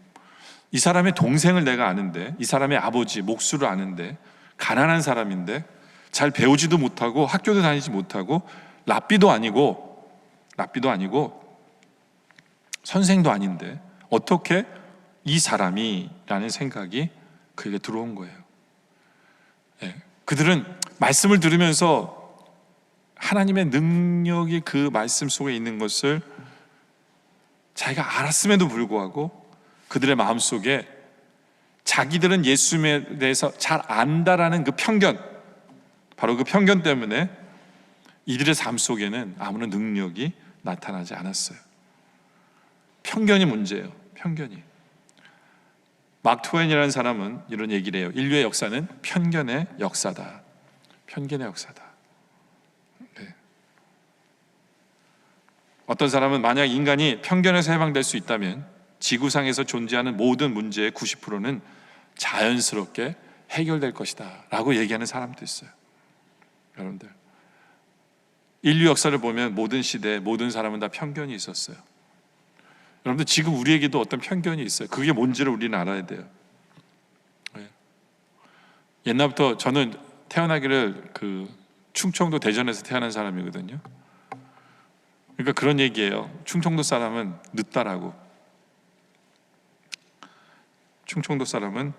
이 사람의 동생을 내가 아는데, 이 사람의 아버지 목수를 아는데, 가난한 사람인데 잘 배우지도 못하고 학교도 다니지 못하고 랍비도 아니고 선생도 아닌데 어떻게 이 사람이라는 생각이 그에게 들어온 거예요. 그들은 말씀을 들으면서 하나님의 능력이 그 말씀 속에 있는 것을 자기가 알았음에도 불구하고 그들의 마음속에 자기들은 예수님에 대해서 잘 안다라는 그 편견, 바로 그 편견 때문에 이들의 삶 속에는 아무런 능력이 나타나지 않았어요. 편견이 문제예요. 편견이. 마크 트웨인이라는 사람은 이런 얘기를 해요. 인류의 역사는 편견의 역사다. 편견의 역사다. 네. 어떤 사람은 만약 인간이 편견에서 해방될 수 있다면 지구상에서 존재하는 모든 문제의 90%는 자연스럽게 해결될 것이다 라고 얘기하는 사람도 있어요. 여러분들, 인류 역사를 보면 모든 시대에 모든 사람은 다 편견이 있었어요. 여러분들, 지금 우리에게도 어떤 편견이 있어요. 그게 뭔지를 우리는 알아야 돼요. 옛날부터 저는 태어나기를 충청도 대전에서 태어난 사람이거든요. 그러니까 그런 얘기예요. 충청도 사람은 늦다라고. 충청도 사람은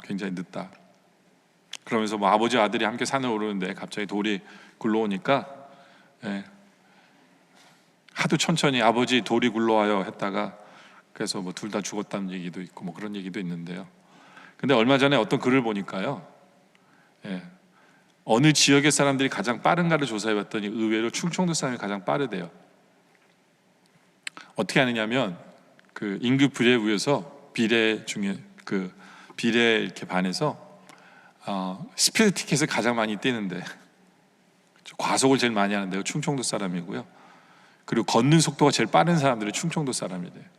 굉장히 늦다. 그러면서 뭐 아버지 아들이 함께 산을 오르는데 갑자기 돌이 굴러오니까 하도 천천히 아버지 돌이 굴러와요 했다가 그래서 뭐 둘 다 죽었다는 얘기도 있고 뭐 그런 얘기도 있는데요. 근데 얼마 전에 어떤 글을 보니까요, 어느 지역의 사람들이 가장 빠른가를 조사해봤더니 의외로 충청도 사람이 가장 빠르대요. 어떻게 하느냐면 그 임금 비례부에서 비례 중에 그 비례 이렇게 반해서 스피드 티켓을 가장 많이 뛰는데 과속을 제일 많이 하는데요, 충청도 사람이고요. 그리고 걷는 속도가 제일 빠른 사람들이 충청도 사람이래요.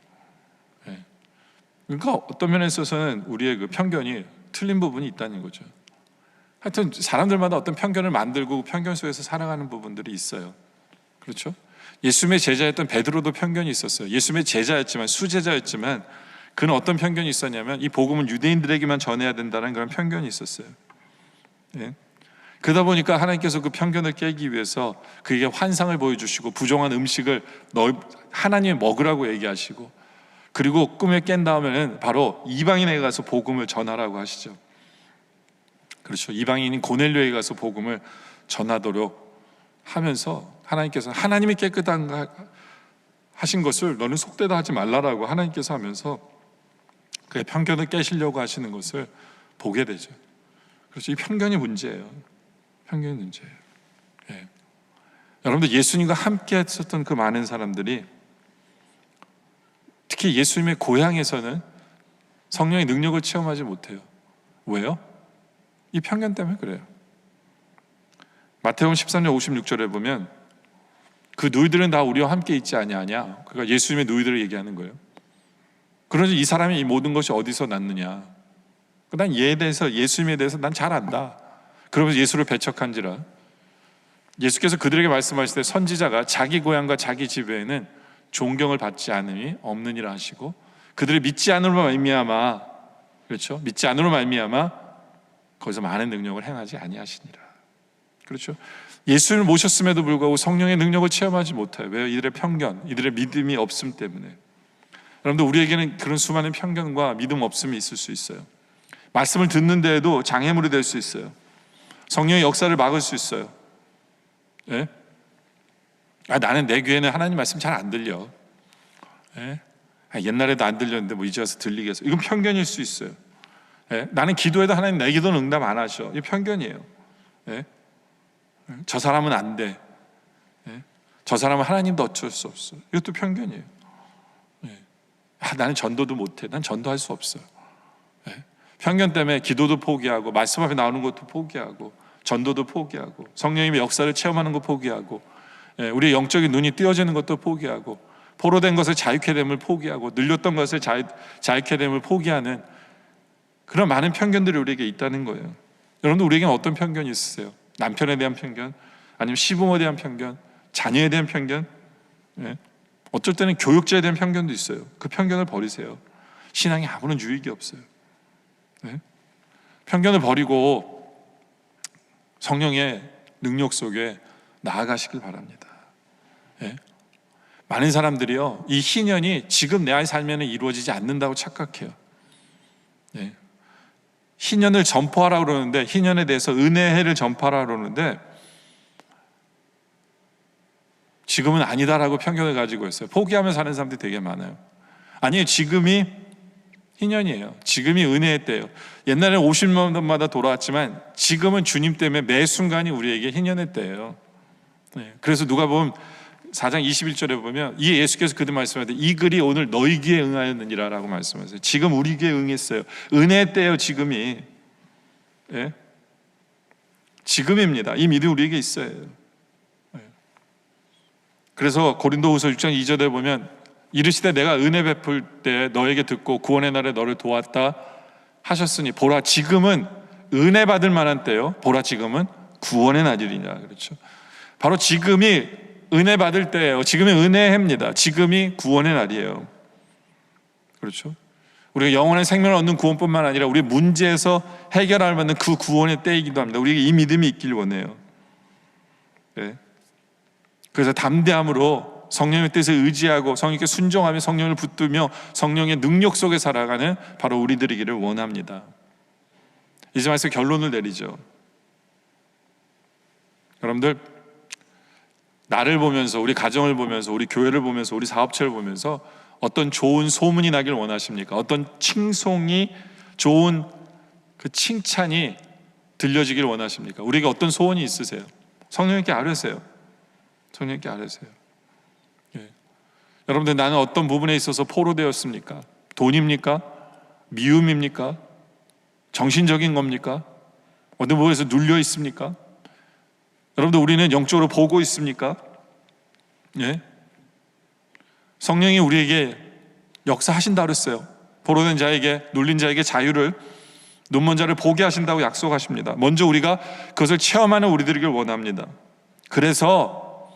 그러니까 어떤 면에 있어서는 우리의 그 편견이 틀린 부분이 있다는 거죠. 하여튼 사람들마다 어떤 편견을 만들고 편견 속에서 살아가는 부분들이 있어요. 그렇죠? 예수님의 제자였던 베드로도 편견이 있었어요. 예수님의 제자였지만, 수제자였지만 그는 어떤 편견이 있었냐면 이 복음은 유대인들에게만 전해야 된다는 그런 편견이 있었어요. 그러다 보니까 하나님께서 그 편견을 깨기 위해서 그에게 환상을 보여주시고 부정한 음식을 하나님이 먹으라고 얘기하시고, 그리고 꿈에 깬 다음에는 바로 이방인에게 가서 복음을 전하라고 하시죠. 그렇죠. 이방인인 고넬료에게 가서 복음을 전하도록 하면서 하나님께서 하나님이 깨끗한 하신 것을 너는 속되다 하지 말라라고 하나님께서 하면서 그의 편견을 깨시려고 하시는 것을 보게 되죠. 그렇죠. 이 편견이 문제예요. 편견이 문제예요. 여러분들, 예수님과 함께 했었던 그 많은 사람들이 특히 예수님의 고향에서는 성령의 능력을 체험하지 못해요. 왜요? 이 편견 때문에 그래요. 마태복음 13장 56절에 보면 그 누이들은 다 우리와 함께 있지 아니하냐. 그러니까 예수님의 누이들을 얘기하는 거예요. 그러니 이 사람이 이 모든 것이 어디서 났느냐. 난 얘에 대해서, 예수님에 대해서 난 잘 안다. 그러면서 예수를 배척한지라. 예수께서 그들에게 말씀하실 때 선지자가 자기 고향과 자기 집에는 존경을 받지 않음이 없느니라 하시고, 그들을 믿지 않으므로 말미암아, 그렇죠? 믿지 않으므로 말미암아 거기서 많은 능력을 행하지 아니하시니라. 그렇죠? 예수를 모셨음에도 불구하고 성령의 능력을 체험하지 못해요. 왜요? 이들의 편견, 이들의 믿음이 없음 때문에. 여러분들, 우리에게는 그런 수많은 편견과 믿음 없음이 있을 수 있어요. 말씀을 듣는 데에도 장애물이 될 수 있어요. 성령의 역사를 막을 수 있어요. 예? 나는 내 귀에는 하나님 말씀 잘 안 들려. 예? 옛날에도 안 들렸는데 뭐 이제 와서 들리겠어. 이건 편견일 수 있어요. 예? 나는 기도해도 하나님 내 기도는 응답 안 하셔. 이게 편견이에요. 예? 저 사람은 안 돼. 예? 저 사람은 하나님도 어쩔 수 없어. 이것도 편견이에요. 예? 나는 전도도 못해. 난 전도할 수 없어요. 예? 편견 때문에 기도도 포기하고, 말씀 앞에 나오는 것도 포기하고, 전도도 포기하고, 성령님의 역사를 체험하는 것 포기하고, 예? 우리의 영적인 눈이 띄어지는 것도 포기하고, 포로된 것을 자유케 됨을 포기하고, 늘렸던 것을 자유케 됨을 포기하는 그런 많은 편견들이 우리에게 있다는 거예요. 여러분들, 우리에게는 어떤 편견이 있으세요? 남편에 대한 편견, 아니면 시부모에 대한 편견, 자녀에 대한 편견, 예? 어쩔 때는 교육자에 대한 편견도 있어요. 그 편견을 버리세요. 신앙에 아무런 유익이 없어요. 예? 편견을 버리고 성령의 능력 속에 나아가시길 바랍니다. 예? 많은 사람들이요, 이 희년이 지금 내 삶에는 이루어지지 않는다고 착각해요. 예? 희년을 전파하라고 그러는데, 희년에 대해서 은혜의 해를 전파하라고 그러는데 지금은 아니다라고 편견을 가지고 있어요. 포기하며 사는 사람들이 되게 많아요. 아니에요. 지금이 희년이에요. 지금이 은혜의 때예요. 옛날에는 50년마다 돌아왔지만 지금은 주님 때문에 매 순간이 우리에게 희년의 때예요. 네. 그래서 누가복음 4장 21절에 보면 이 예수께서 그들 말씀하는데 이 글이 오늘 너희 귀에 응하였느니라 라고 말씀하세요. 지금 우리 귀에 응했어요. 은혜의 때예요. 지금이. 예? 지금입니다. 이 믿음이 우리에게 있어요. 예. 그래서 고린도후서 6장 2절에 보면 이르시되 내가 은혜 베풀 때 너에게 듣고 구원의 날에 너를 도왔다 하셨으니 보라 지금은 은혜 받을 만한 때요. 보라 지금은 구원의 날이리냐. 그렇죠. 바로 지금이 은혜 받을 때예요. 지금이 은혜의 해입니다. 지금이 구원의 날이에요. 그렇죠. 우리가 영원한 생명을 얻는 구원뿐만 아니라 우리 문제에서 해결할 만한 그 구원의 때이기도 합니다. 우리에게 이 믿음이 있길 원해요. 네. 그래서 담대함으로 성령의 뜻에 의지하고 성령께 순종하며 성령을 붙들며 성령의 능력 속에 살아가는 바로 우리들이기를 원합니다. 이제 말해서 결론을 내리죠. 여러분들, 나를 보면서, 우리 가정을 보면서, 우리 교회를 보면서, 우리 사업체를 보면서 어떤 좋은 소문이 나길 원하십니까? 어떤 칭송이, 좋은 그 칭찬이 들려지길 원하십니까? 우리에게 어떤 소원이 있으세요? 성령님께 아뢰세요. 성령님께 아뢰세요. 예. 여러분들, 나는 어떤 부분에 있어서 포로되었습니까? 돈입니까? 미움입니까? 정신적인 겁니까? 어느 부분에서 눌려 있습니까? 여러분들, 우리는 영적으로 보고 있습니까? 예? 성령이 우리에게 역사하신다 그랬어요. 포로된 자에게, 눌린 자에게 자유를, 눈먼 자를 보게 하신다고 약속하십니다. 먼저 우리가 그것을 체험하는 우리들이길 원합니다. 그래서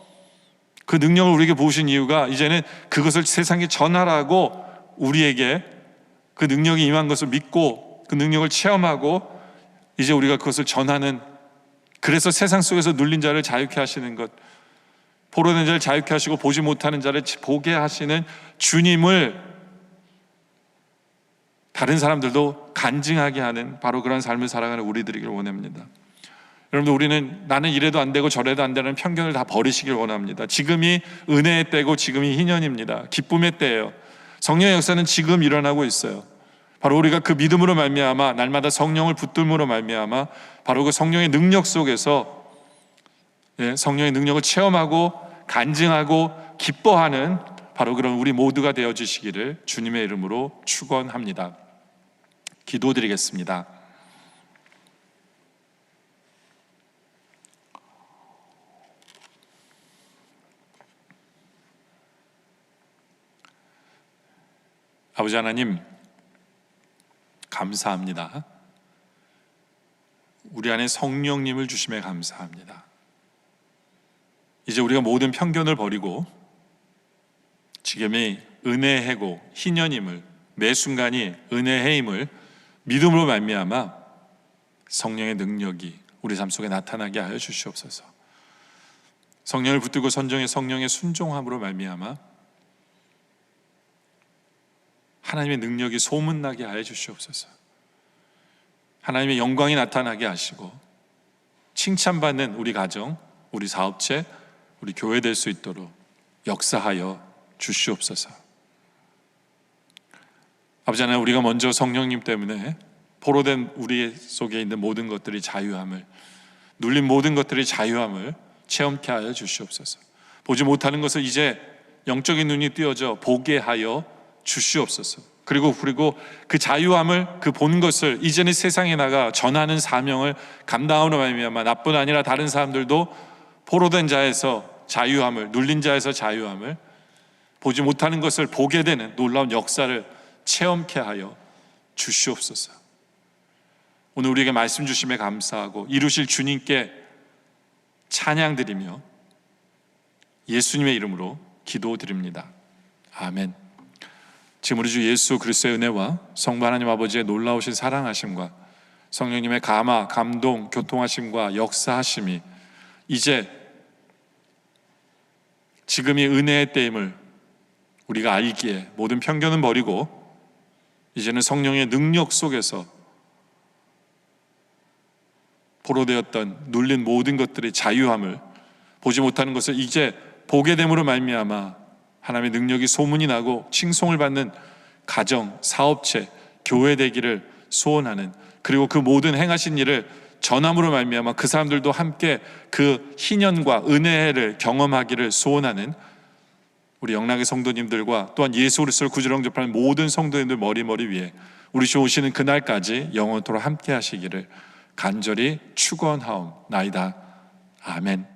그 능력을 우리에게 부으신 이유가 이제는 그것을 세상에 전하라고 우리에게 그 능력이 임한 것을 믿고 그 능력을 체험하고 이제 우리가 그것을 전하는, 그래서 세상 속에서 눌린 자를 자유케 하시는 것, 포로된 자를 자유케 하시고 보지 못하는 자를 보게 하시는 주님을 다른 사람들도 간증하게 하는 바로 그런 삶을 살아가는 우리들이길 원합니다. 여러분들, 우리는 나는 이래도 안 되고 저래도 안 되는 편견을 다 버리시길 원합니다. 지금이 은혜의 때고 지금이 희년입니다. 기쁨의 때예요. 성령의 역사는 지금 일어나고 있어요. 바로 우리가 그 믿음으로 말미암아 날마다 성령을 붙들므로 말미암아 바로 그 성령의 능력 속에서 성령의 능력을 체험하고 간증하고 기뻐하는 바로 그런 우리 모두가 되어주시기를 주님의 이름으로 축원합니다. 기도드리겠습니다. 아버지 하나님, 감사합니다. 우리 안에 성령님을 주심에 감사합니다. 이제 우리가 모든 편견을 버리고 지금이 은혜의 해고 희년임을, 매 순간이 은혜의 해임을 믿음으로 말미암아 성령의 능력이 우리 삶 속에 나타나게 하여 주시옵소서. 성령을 붙들고 선정의 성령의 순종함으로 말미암아 하나님의 능력이 소문나게 하여 주시옵소서. 하나님의 영광이 나타나게 하시고 칭찬받는 우리 가정, 우리 사업체, 우리 교회 될 수 있도록 역사하여 주시옵소서. 아버지 하나님, 우리가 먼저 성령님 때문에 포로된 우리 속에 있는 모든 것들이 자유함을, 눌린 모든 것들이 자유함을 체험케 하여 주시옵소서. 보지 못하는 것을 이제 영적인 눈이 띄어져 보게 하여 주시옵소서. 그리고 그 자유함을, 그 본 것을 이제는 세상에 나가 전하는 사명을 감당하는 말미암아 나뿐 아니라 다른 사람들도 포로된 자에서 자유함을, 눌린 자에서 자유함을, 보지 못하는 것을 보게 되는 놀라운 역사를 체험케 하여 주시옵소서. 오늘 우리에게 말씀 주심에 감사하고 이루실 주님께 찬양드리며 예수님의 이름으로 기도드립니다. 아멘. 지금 우리 주 예수 그리스도의 은혜와 성부 하나님 아버지의 놀라우신 사랑하심과 성령님의 감화, 감동, 교통하심과 역사하심이 이제 지금이 은혜의 때임을 우리가 알기에 모든 편견은 버리고 이제는 성령의 능력 속에서 포로되었던 눌린 모든 것들의 자유함을, 보지 못하는 것을 이제 보게 됨으로 말미암아 하나님의 능력이 소문이 나고 칭송을 받는 가정, 사업체, 교회 되기를 소원하는, 그리고 그 모든 행하신 일을 전함으로 말미암아 그 사람들도 함께 그 희년과 은혜를 경험하기를 소원하는 우리 영락의 성도님들과 또한 예수 그리스도를 구주로 영접하는 모든 성도님들 머리 위에 우리 주 오시는 그날까지 영원토록 함께 하시기를 간절히 축원하옵나이다. 아멘.